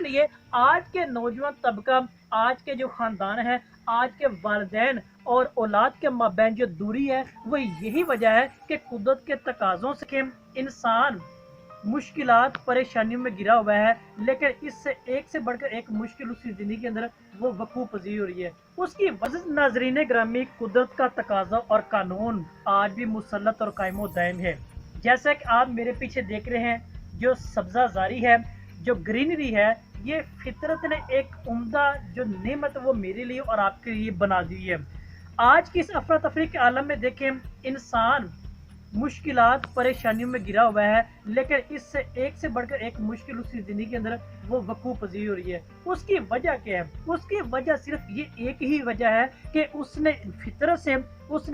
इसलिए आज के नौजवान तबका, आज के जो खानदान है, आज के वालिदैन और औलाद के माबैन जो दूरी है, वो यही वजह है कि कुदरत के तकाज़ों से कि इंसान मुश्किलात परेशानियों में गिरा हुआ है, लेकिन इससे एक से बढ़कर एक मुश्किल उसकी ज़िंदगी के अंदर वो वकूफ़ पज़ीर हो रही है। उसकी वजह नाज़रीन ग्रामी, कुदरत का तकाज़ा और कानून आज भी मुसल्लत और कायम दायम है। जैसा कि आप मेरे पीछे देख रहे हैं, जो सब्ज़ा ज़ारी है, जो ग्रीनरी है, ये फितरत ने एक उम्दा जो नेमत वो मेरे लिए और आपके लिए बना दी है। आज की इस अफरा तफरी के आलम में देखें, इंसान मुश्किलात परेशानियों में गिरा हुआ है, लेकिन इससे एक से बढ़कर एक मुश्किल उसकी ज़िंदगी के अंदर वो वकूफ़ पज़ीर हो रही है। उसकी वजह क्या है? उसकी वजह सिर्फ ये एक ही वजह है कि उसने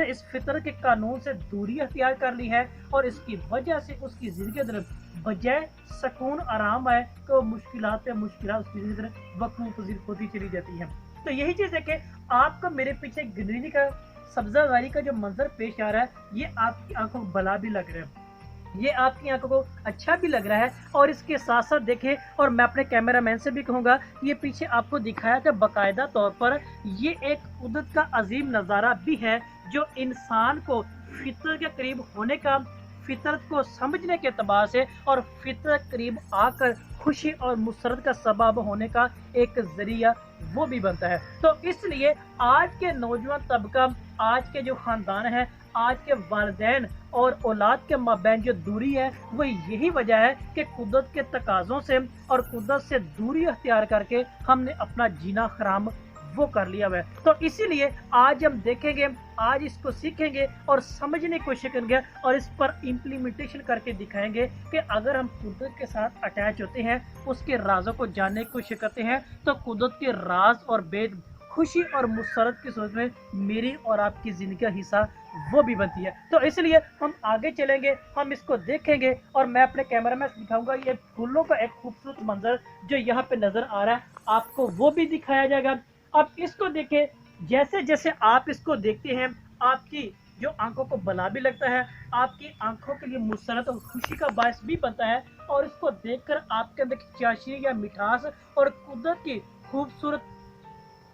इस फितरत के कानून से दूरी अख्तियार कर ली है, और इसकी वजह से उसकी ज़िंदगी के अंदर बजाय सुकून आराम आए तो मुश्किलात पे मुश्किलात उसकी ज़िंदगी के अंदर वकूफ़ पज़ीर होती चली जाती है। तो यही चीज़ है कि आपको मेरे पीछे ग्रीनरी का, सब्जा ज़ारी का जो मंजर पेश आ रहा है, ये आपकी आंखों को भला भी लग रहा है, ये आपकी आंखों को अच्छा भी लग रहा है। और इसके साथ साथ देखें, और मैं अपने कैमरामैन से भी कहूँगा, ये पीछे आपको दिखाया कि बाकायदा तौर पर ये एक कुदरत का अजीम नज़ारा भी है, जो इंसान को फितरत के करीब होने का, फितरत को समझने के एतबार से और फितरत करीब आकर खुशी और मुसरत का सबब होने का एक जरिया वो भी बनता है। तो इसलिए आज के नौजवान तबका, आज के जो खानदान है, आज के वालिदैन और औलाद के माबैन जो दूरी है, वो यही वजह है कि कुदरत के तकाज़ों से और कुदरत से दूरी अख्तियार करके हमने अपना जीना हराम वो कर लिया हुआ है। तो इसीलिए आज हम देखेंगे, आज इसको सीखेंगे और समझने की कोशिश करेंगे, और इस पर इम्प्लीमेंटेशन करके दिखाएंगे कि अगर हम कुदरत के साथ अटैच होते हैं, उसके राजों को जानने की कोशिश करते हैं, तो कुदरत के राज और भेद खुशी और मुसरत की सोच में मेरी और आपकी ज़िंदगी का हिस्सा वो भी बनती है। तो इसलिए हम आगे चलेंगे, हम इसको देखेंगे, और मैं अपने कैमरा में दिखाऊंगा ये फूलों का एक खूबसूरत मंजर जो यहाँ पे नज़र आ रहा है, आपको वो भी दिखाया जाएगा। अब इसको देखें, जैसे जैसे आप इसको देखते हैं, आपकी जो आंखों को भला भी लगता है, आपकी आंखों के लिए मुसरत और खुशी का बायस भी बनता है, और इसको देखकर आपके अंदर चाशनी या मिठास और कुदरत की खूबसूरत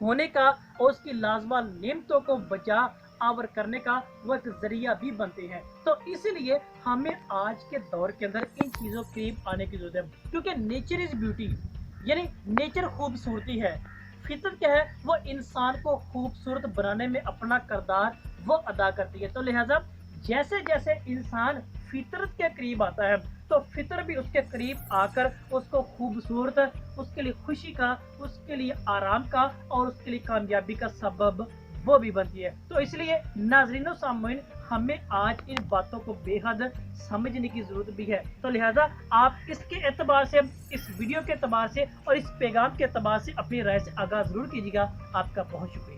होने का और उसकी लाजवाब नेमतों को बचा आवर करने का वो एक जरिया भी बनते हैं। तो इसलिए हमें आज के दौर के अंदर इन चीज़ों के करीब आने की जरूरत है, क्योंकि नेचर इज ब्यूटी, यानी नेचर खूबसूरती है। फितरत क्या है? वो इंसान को खूबसूरत बनाने में अपना किरदार वो अदा करती है। तो लिहाजा जैसे जैसे इंसान फितरत के करीब आता है, तो फितर भी उसके करीब आकर उसको खूबसूरत, उसके लिए खुशी का, उसके लिए आराम का और उसके लिए कामयाबी का सबब वो भी बनती है। तो इसलिए नाज़रीन सामीन, हमें आज इन बातों को बेहद समझने की जरूरत भी है। तो लिहाजा आप इसके एतबार से, इस वीडियो के एतबार से और इस पैगाम के एतबार से अपनी राय से आगाह जरूर कीजिएगा। आपका बहुत शुक्रिया।